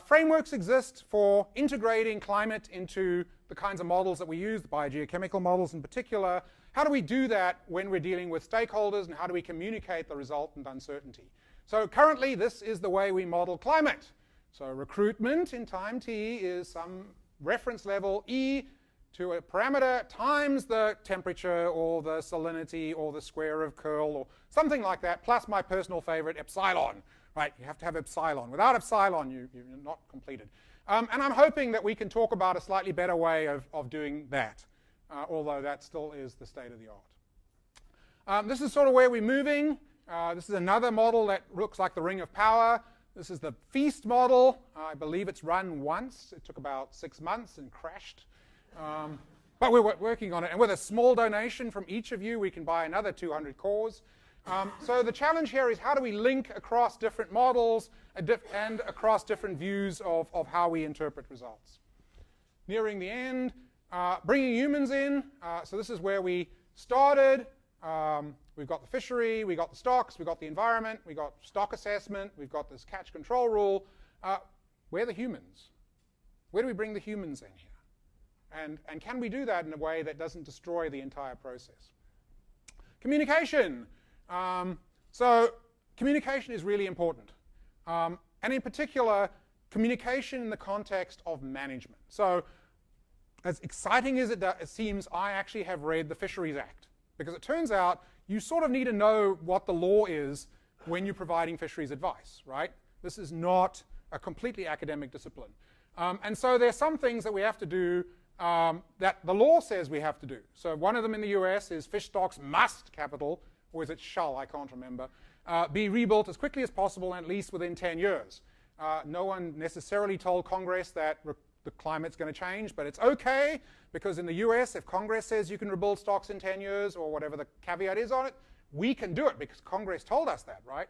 frameworks exist for integrating climate into the kinds of models that we use, the biogeochemical models in particular. How do we do that when we're dealing with stakeholders, and how do we communicate the resultant uncertainty? So currently, this is the way we model climate. So recruitment in time t is some reference level E to a parameter times the temperature or the salinity or the square of curl or something like that, plus my personal favorite, epsilon. Right, you have to have epsilon. Without epsilon, you're not completed. And I'm hoping that we can talk about a slightly better way of doing that, although that still is the state of the art. This is sort of where we're moving. This is another model that looks like the ring of power. This is the feast model. I believe it's run once. It took about 6 months and crashed. But we're working on it. And with a small donation from each of you, we can buy another 200 cores. So the challenge here is how do we link across different models and across different views of how we interpret results. Nearing the end, bringing humans in. So this is where we started. We've got the fishery, we've got the stocks, we've got the environment, we've got stock assessment, we've got this catch control rule. Where are the humans? Where do we bring the humans in here? And can we do that in a way that doesn't destroy the entire process? Communication. So communication is really important. And in particular, communication in the context of management. So as exciting as it seems, I actually have read the Fisheries Act. Because it turns out you sort of need to know what the law is when you're providing fisheries advice, right? This is not a completely academic discipline. And so there's some things that we have to do that the law says we have to do. So one of them in the US is fish stocks must, capital, or is it shall, I can't remember, be rebuilt as quickly as possible and at least within 10 years. No one necessarily told Congress that the climate's going to change, but it's okay, because in the US, if Congress says you can rebuild stocks in 10 years, or whatever the caveat is on it, we can do it, because Congress told us that, right?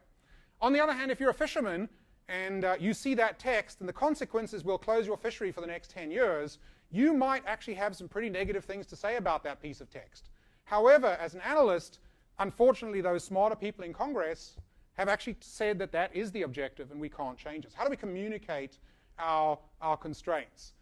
On the other hand, if you're a fisherman, and you see that text, and the consequences will close your fishery for the next 10 years, you might actually have some pretty negative things to say about that piece of text. However, as an analyst, unfortunately, those smarter people in Congress have actually said that that is the objective, and we can't change it. So how do we communicate our constraints?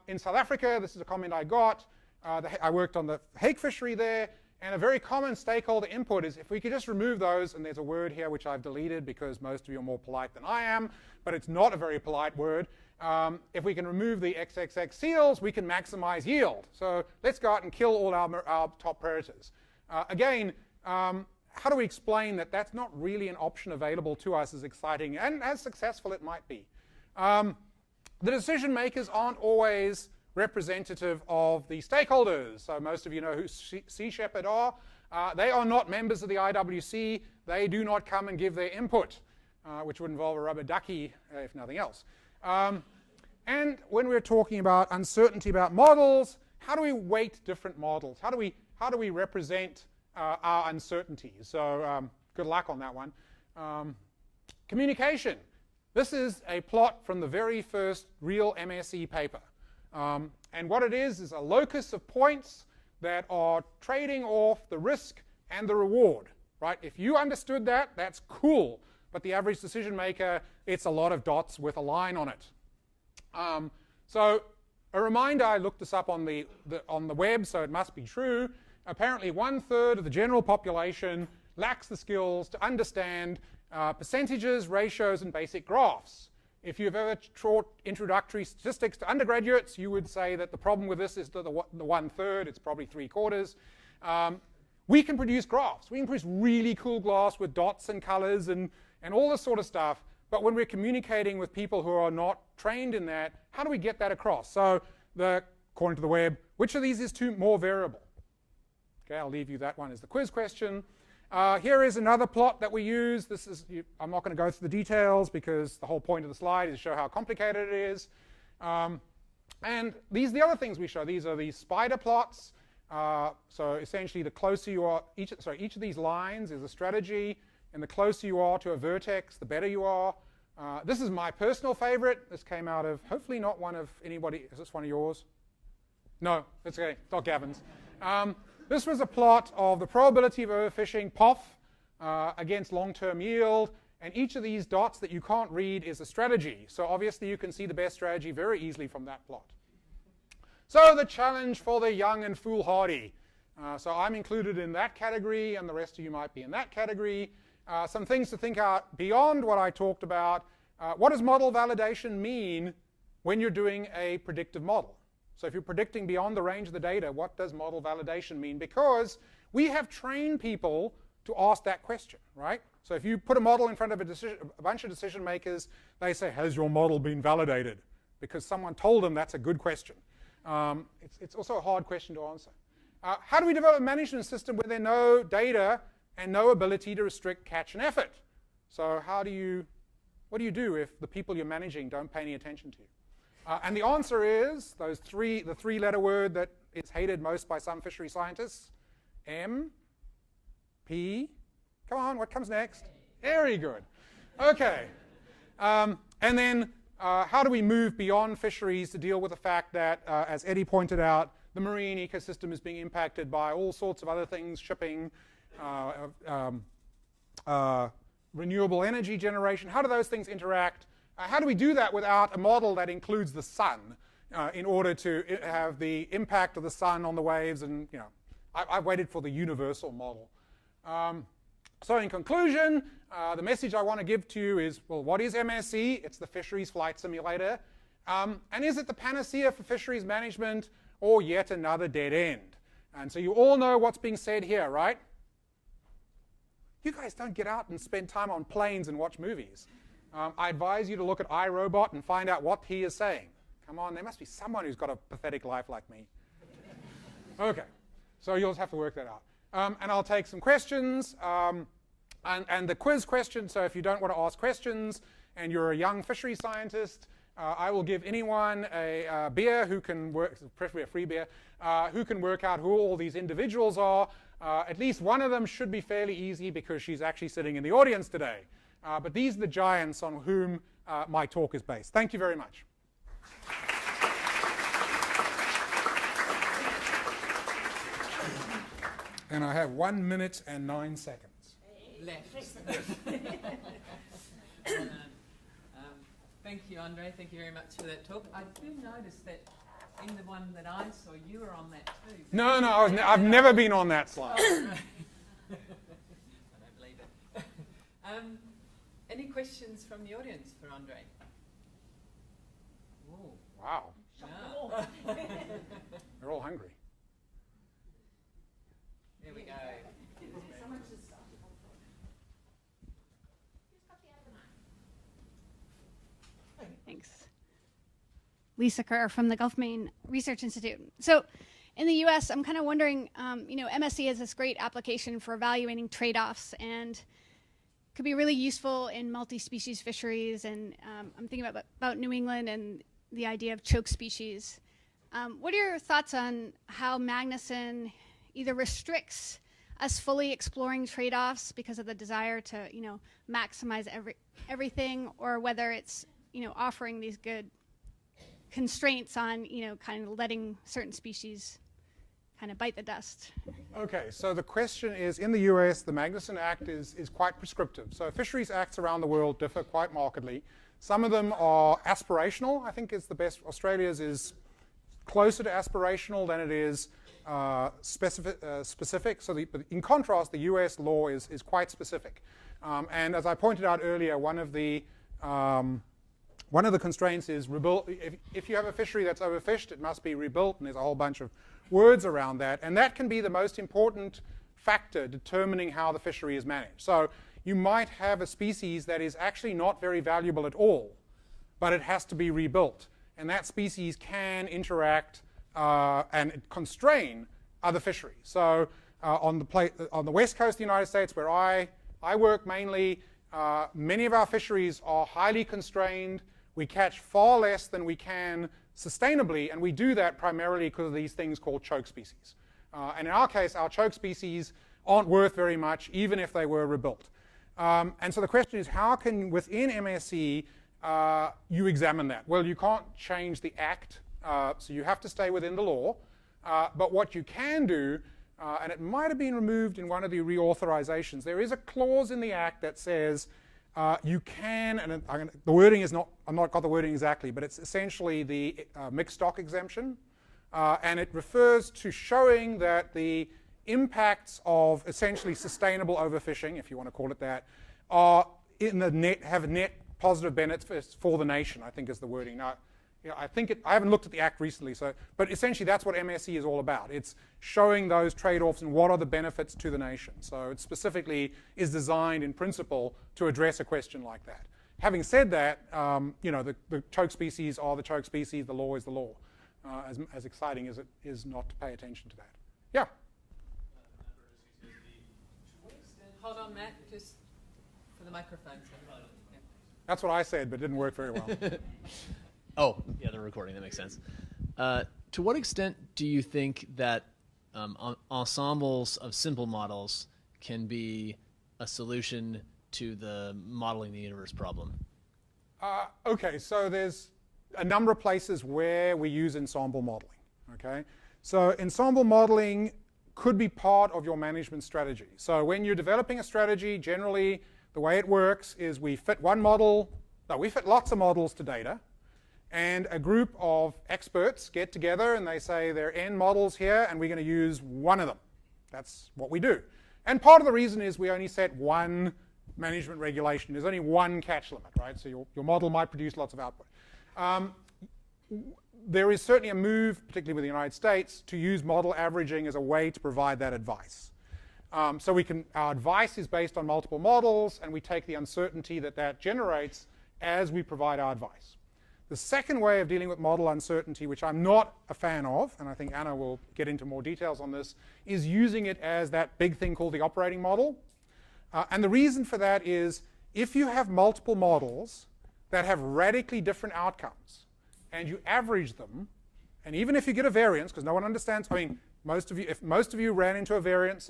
In South Africa, this is a comment I got. I worked on the hake fishery there, and a very common stakeholder input is if we could just remove those, and there's a word here which I've deleted because most of you are more polite than I am, but it's not a very polite word. If we can remove the XXX seals, we can maximize yield. So let's go out and kill all our top predators. Again, how do we explain that that's not really an option available to us as exciting and as successful it might be? The decision makers aren't always representative of the stakeholders. So most of you know who Sea Shepherd are. They are not members of the IWC. They do not come and give their input, which would involve a rubber ducky, if nothing else. And when we're talking about uncertainty about models, how do we weight different models? How do we represent our uncertainties? So good luck on that one. Communication. This is a plot from the very first real MSc paper. And what it is a locus of points that are trading off the risk and the reward, right? If you understood that, that's cool. But the average decision maker, it's a lot of dots with a line on it. So a reminder, I looked this up on the web, so it must be true. Apparently 1/3 of the general population lacks the skills to understand percentages, ratios, and basic graphs. If you've ever taught introductory statistics to undergraduates, you would say that the problem with this is the 1/3, it's probably 3/4. We can produce graphs. We can produce really cool graphs with dots and colors and all this sort of stuff. But when we're communicating with people who are not trained in that, how do we get that across? So according to the web, which of these is more variable? Okay, I'll leave you that one as the quiz question. Here is another plot that we use. I'm not going to go through the details because the whole point of the slide is to show how complicated it is. And these are the other things we show. These are these spider plots. So essentially, the closer you are, each of these lines is a strategy, and the closer you are to a vertex, the better you are. This is my personal favorite. This came out of, hopefully not one of anybody. Is this one of yours? No, it's okay. It's not Gavin's. This was a plot of the probability of overfishing, POF, against long-term yield. And each of these dots that you can't read is a strategy. So obviously, you can see the best strategy very easily from that plot. So the challenge for the young and foolhardy. So I'm included in that category, and the rest of you might be in that category. Some things to think out beyond what I talked about. What does model validation mean when you're doing a predictive model? So if you're predicting beyond the range of the data, what does model validation mean? Because we have trained people to ask that question, right? So if you put a model in front of a bunch of decision makers, they say, has your model been validated? Because someone told them that's a good question. It's also a hard question to answer. How do we develop a management system where there's no data and no ability to restrict catch and effort? So what do you do if the people you're managing don't pay any attention to you? And the answer is the three-letter word that is hated most by some fishery scientists, M, P. Come on, what comes next? Very good. Okay. And then how do we move beyond fisheries to deal with the fact that, as Eddie pointed out, the marine ecosystem is being impacted by all sorts of other things, shipping, renewable energy generation. How do those things interact? How do we do that without a model that includes the sun in order to have the impact of the sun on the waves? And I've waited for the universal model. So in conclusion, the message I want to give to you is, well, what is MSE? It's the Fisheries Flight Simulator. And is it the panacea for fisheries management or yet another dead end? And so you all know what's being said here, right? You guys don't get out and spend time on planes and watch movies. I advise you to look at iRobot and find out what he is saying. Come on, there must be someone who's got a pathetic life like me. Okay, so you'll just have to work that out. And I'll take some questions. And the quiz question, so if you don't want to ask questions and you're a young fishery scientist, I will give anyone a beer who can work, preferably a free beer, who can work out who all these individuals are. At least one of them should be fairly easy because she's actually sitting in the audience today. But these are the giants on whom my talk is based. Thank you very much. And I have 1 minute and 9 seconds. Left. Thank you, Andre. Thank you very much for that talk. I do notice that in the one that I saw, you were on that too. No, I've never been on that slide. I don't believe it. Any questions from the audience for Andre? Ooh. Wow. Yeah. They're all hungry. There we go. Thanks. Lisa Kerr from the Gulf Maine Research Institute. So in the U.S., I'm kind of wondering, MSE has this great application for evaluating trade-offs and could be really useful in multi-species fisheries. And I'm thinking about New England and the idea of choke species. What are your thoughts on how Magnuson either restricts us fully exploring trade-offs because of the desire to, maximize everything, or whether it's, offering these good constraints on, kind of letting certain species kind of bite the dust? Okay, so the question is, in the US, the Magnuson Act is quite prescriptive. So fisheries acts around the world differ quite markedly. Some of them are aspirational, I think is the best. Australia's is closer to aspirational than it is specific. So in contrast, the US law is quite specific. And as I pointed out earlier, one of the constraints is if you have a fishery that's overfished, it must be rebuilt, and there's a whole bunch of words around that. And that can be the most important factor determining how the fishery is managed. So you might have a species that is actually not very valuable at all, but it has to be rebuilt. And that species can interact and constrain other fisheries. So on the west coast of the United States, where I work mainly, many of our fisheries are highly constrained. We catch far less than we can sustainably, and we do that primarily because of these things called choke species. And in our case, our choke species aren't worth very much, even if they were rebuilt. And so the question is, how can, within MSC, you examine that? Well, you can't change the act, so you have to stay within the law. But what you can do, and it might have been removed in one of the reauthorizations, there is a clause in the act that says you can, and the wording is not, I've not got the wording exactly, but it's essentially the mixed stock exemption. And it refers to showing that the impacts of essentially sustainable overfishing, if you want to call it that, are in the net, have net positive benefits for the nation, I think is the wording. Now, I haven't looked at the act recently, but essentially that's what MSC is all about. It's showing those trade-offs and what are the benefits to the nation. So it specifically is designed in principle to address a question like that. Having said that, the choke species are the choke species, the law is the law. As exciting as it is not to pay attention to that. Yeah? Hold on, Matt, just for the microphone. Yeah. That's what I said, but it didn't work very well. Oh, yeah, they're recording. That makes sense. To what extent do you think that ensembles of simple models can be a solution to the modeling the universe problem? Okay, so there's a number of places where we use ensemble modeling. Okay, so ensemble modeling could be part of your management strategy. So when you're developing a strategy, generally the way it works is we fit lots of models to data, and a group of experts get together and they say there are n models here and we're going to use one of them. That's what we do. And part of the reason is we only set one management regulation. There's only one catch limit, right? So your model might produce lots of output. There is certainly a move, particularly with the United States, to use model averaging as a way to provide that advice. So our advice is based on multiple models, and we take the uncertainty that generates as we provide our advice. The second way of dealing with model uncertainty, which I'm not a fan of, and I think Anna will get into more details on this, is using it as that big thing called the operating model. And the reason for that is if you have multiple models that have radically different outcomes, and you average them, and even if you get a variance, because no one understands, I mean, if most of you ran into a variance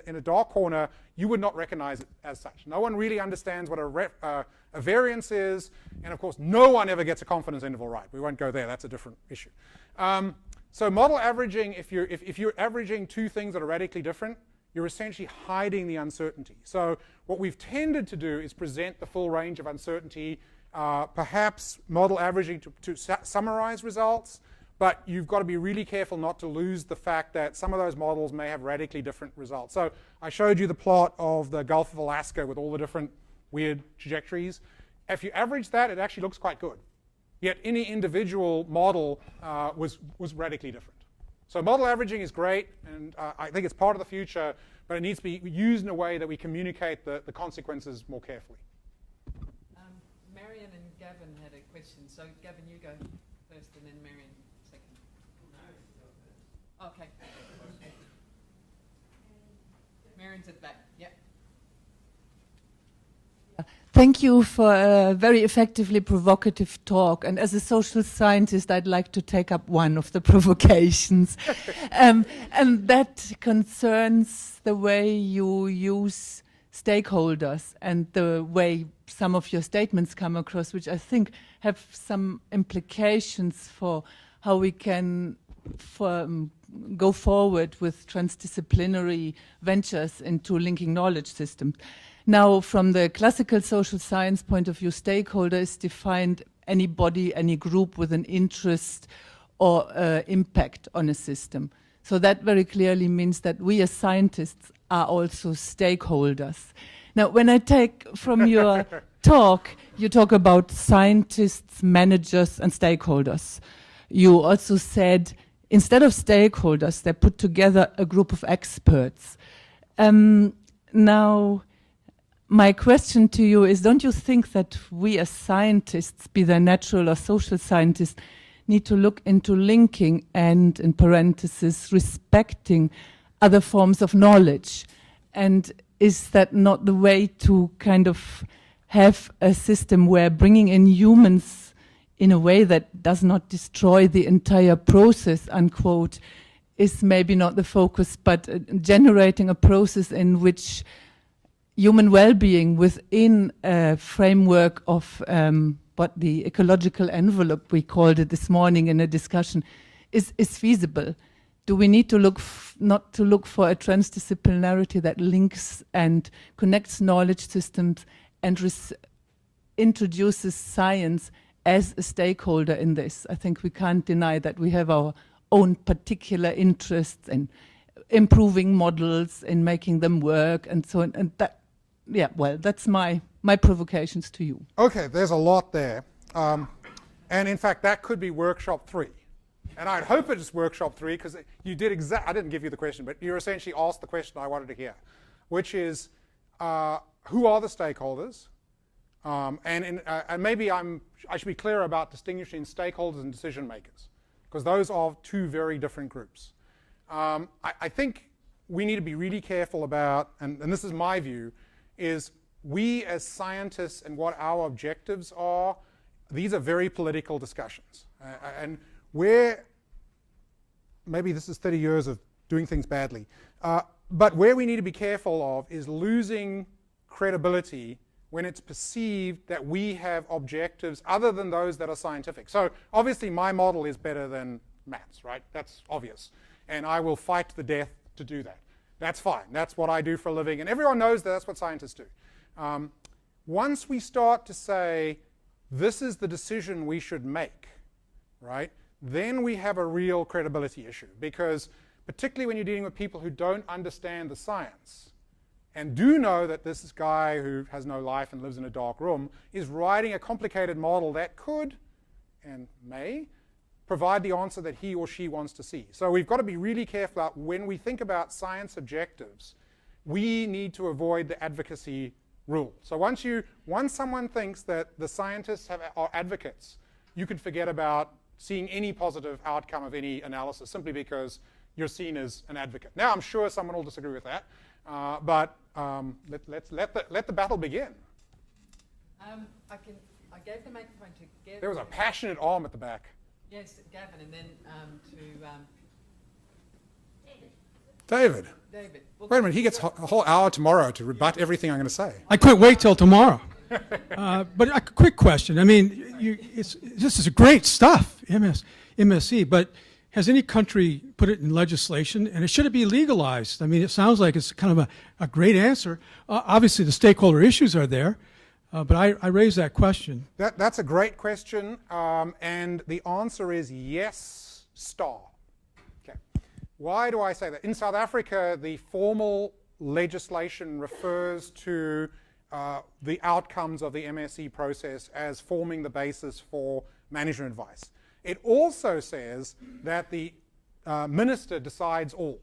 in a dark corner, you would not recognize it as such. No one really understands what a variance is, and of course, no one ever gets a confidence interval right. We won't go there. That's a different issue. So model averaging, if you're averaging two things that are radically different, you're essentially hiding the uncertainty. So what we've tended to do is present the full range of uncertainty, perhaps model averaging to summarize results, but you've got to be really careful not to lose the fact that some of those models may have radically different results. So I showed you the plot of the Gulf of Alaska with all the different weird trajectories. If you average that, it actually looks quite good. Yet any individual model was radically different. So model averaging is great, and I think it's part of the future, but it needs to be used in a way that we communicate the consequences more carefully. Marion and Gavin had a question. So Gavin, you go first, and then Marion second. Okay. Marion's at the back. Yeah. Thank you for a very effectively provocative talk. And as a social scientist, I'd like to take up one of the provocations. And that concerns the way you use stakeholders and the way some of your statements come across, which I think have some implications for how we can go forward with transdisciplinary ventures into linking knowledge systems. Now, from the classical social science point of view, stakeholder is defined any body, any group with an interest or impact on a system. So that very clearly means that we as scientists are also stakeholders. Now, when I take from your talk, you talk about scientists, managers, and stakeholders. You also said instead of stakeholders, they put together a group of experts. Now, my question to you is, don't you think that we as scientists, be they natural or social scientists, need to look into linking and, in parentheses, respecting other forms of knowledge? And is that not the way to kind of have a system where bringing in humans in a way that does not destroy the entire process, unquote, is maybe not the focus, but generating a process in which human well-being within a framework of what the ecological envelope, we called it this morning in a discussion, is feasible? Do we need to look not to look for a transdisciplinarity that links and connects knowledge systems and introduces science as a stakeholder in this? I think we can't deny that we have our own particular interests in improving models, in making them work, and so on. And that, yeah, well, that's my provocations to you. Okay, there's a lot there. And in fact, that could be workshop 3. And I'd hope it is workshop 3, because you did I didn't give you the question, but you essentially asked the question I wanted to hear, which is, who are the stakeholders? And maybe I should be clear about distinguishing stakeholders and decision makers, because those are two very different groups. I think we need to be really careful about, and this is my view, is we as scientists and what our objectives are, these are very political discussions. And where, maybe this is 30 years of doing things badly, but where we need to be careful of is losing credibility when it's perceived that we have objectives other than those that are scientific. So obviously my model is better than Matt's, right? That's obvious. And I will fight to the death to do that. That's fine. That's what I do for a living. And everyone knows that that's what scientists do. Once we start to say, this is the decision we should make, right? Then we have a real credibility issue, because particularly when you're dealing with people who don't understand the science and do know that this guy who has no life and lives in a dark room is writing a complicated model that could and may provide the answer that he or she wants to see. So we've got to be really careful about when we think about science objectives, we need to avoid the advocacy rule. So once someone thinks that the scientists are advocates, you can forget about seeing any positive outcome of any analysis simply because you're seen as an advocate. Now, I'm sure someone will disagree with that, but let's let the battle begin. I gave the microphone to Gavin. There was a passionate arm at the back. Yes, Gavin, and then to David. David. Wait a minute, he gets a whole hour tomorrow to rebut everything I'm going to say. I couldn't wait till tomorrow. But a quick question. I mean, this is great stuff, MSE, but has any country put it in legislation, and should it be legalized? I mean, it sounds like it's kind of a great answer. Obviously, the stakeholder issues are there, but I raised that question. That's a great question, and the answer is yes, star. Okay. Why do I say that? In South Africa, the formal legislation refers to the outcomes of the MSE process as forming the basis for management advice. It also says that the minister decides all.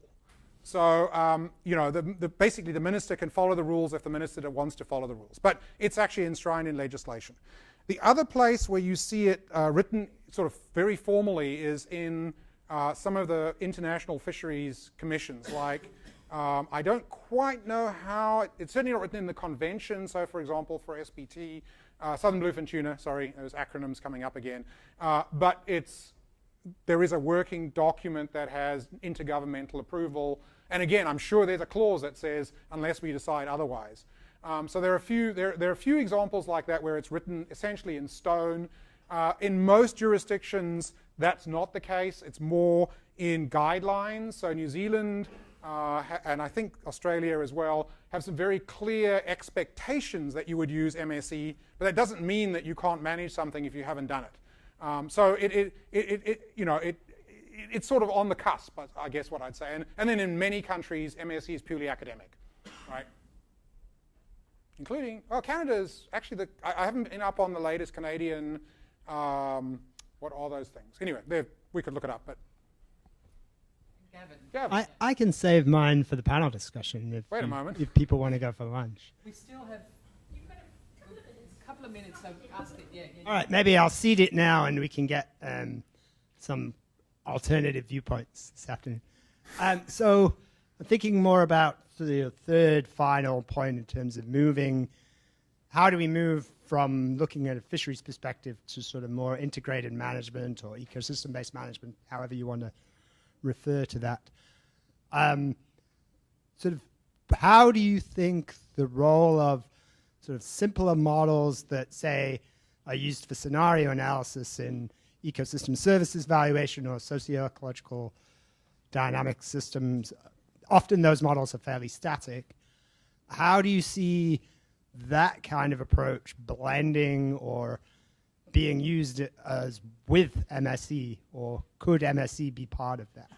So, you know, basically the minister can follow the rules if the minister wants to follow the rules. But it's actually enshrined in legislation. The other place where you see it written sort of very formally is in some of the international fisheries commissions, like I don't quite know how, it's certainly not written in the convention. So for example, for SBT, Southern Bluefin Tuna, sorry, those acronyms coming up again. But there is a working document that has intergovernmental approval. And again, I'm sure there's a clause that says, unless we decide otherwise. So there are a few examples like that where it's written essentially in stone. In most jurisdictions, that's not the case. It's more, in guidelines. So New Zealand and I think Australia as well have some very clear expectations that you would use MSE, but that doesn't mean that you can't manage something if you haven't done it. So it's sort of on the cusp, I guess what I'd say. And then in many countries, MSE is purely academic, right? Including, well, Canada's actually I haven't been up on the latest Canadian, what are those things? Anyway, we could look it up, but. Gavin. I can save mine for the panel discussion Wait a moment. If people want to go for lunch. We still have a couple of minutes, so ask it. Yeah. All right, maybe I'll seed it now and we can get some alternative viewpoints this afternoon. So I'm thinking more about the third final point in terms of moving. How do we move from looking at a fisheries perspective to sort of more integrated management or ecosystem-based management, however you want to refer to that? Sort of, how do you think the role of sort of simpler models that, say, are used for scenario analysis in ecosystem services valuation or socio-ecological dynamic systems, often those models are fairly static. How do you see that kind of approach blending or being used as with MSE, or could MSE be part of that?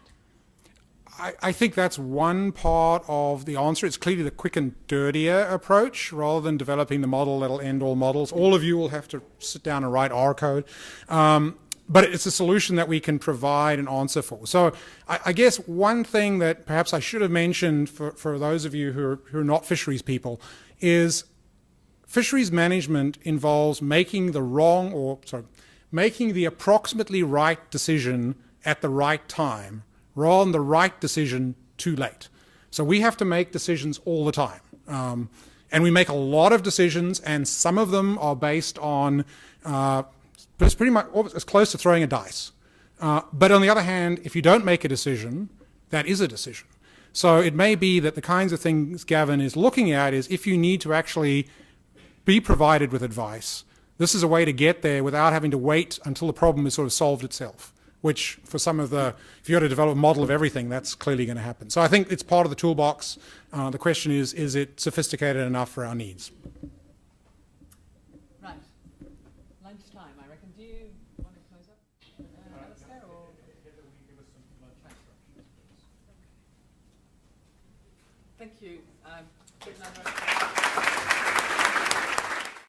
I think that's one part of the answer. It's clearly the quick and dirtier approach rather than developing the model that'll end all models. All of you will have to sit down and write R code. But it's a solution that we can provide an answer for. So I guess one thing that perhaps I should have mentioned for those of you who are not fisheries people is fisheries management involves making the approximately right decision at the right time rather than the right decision too late. So we have to make decisions all the time. And we make a lot of decisions, and some of them are based on it's pretty much as close to throwing a dice. But on the other hand, if you don't make a decision, that is a decision. So it may be that the kinds of things Gavin is looking at is if you need to actually be provided with advice, this is a way to get there without having to wait until the problem has sort of solved itself, which for some of if you got to develop a model of everything, that's clearly going to happen. So I think it's part of the toolbox. The question is it sophisticated enough for our needs? Right. Lunchtime, I reckon. Do you want to close up, Alistair, or? Thank you.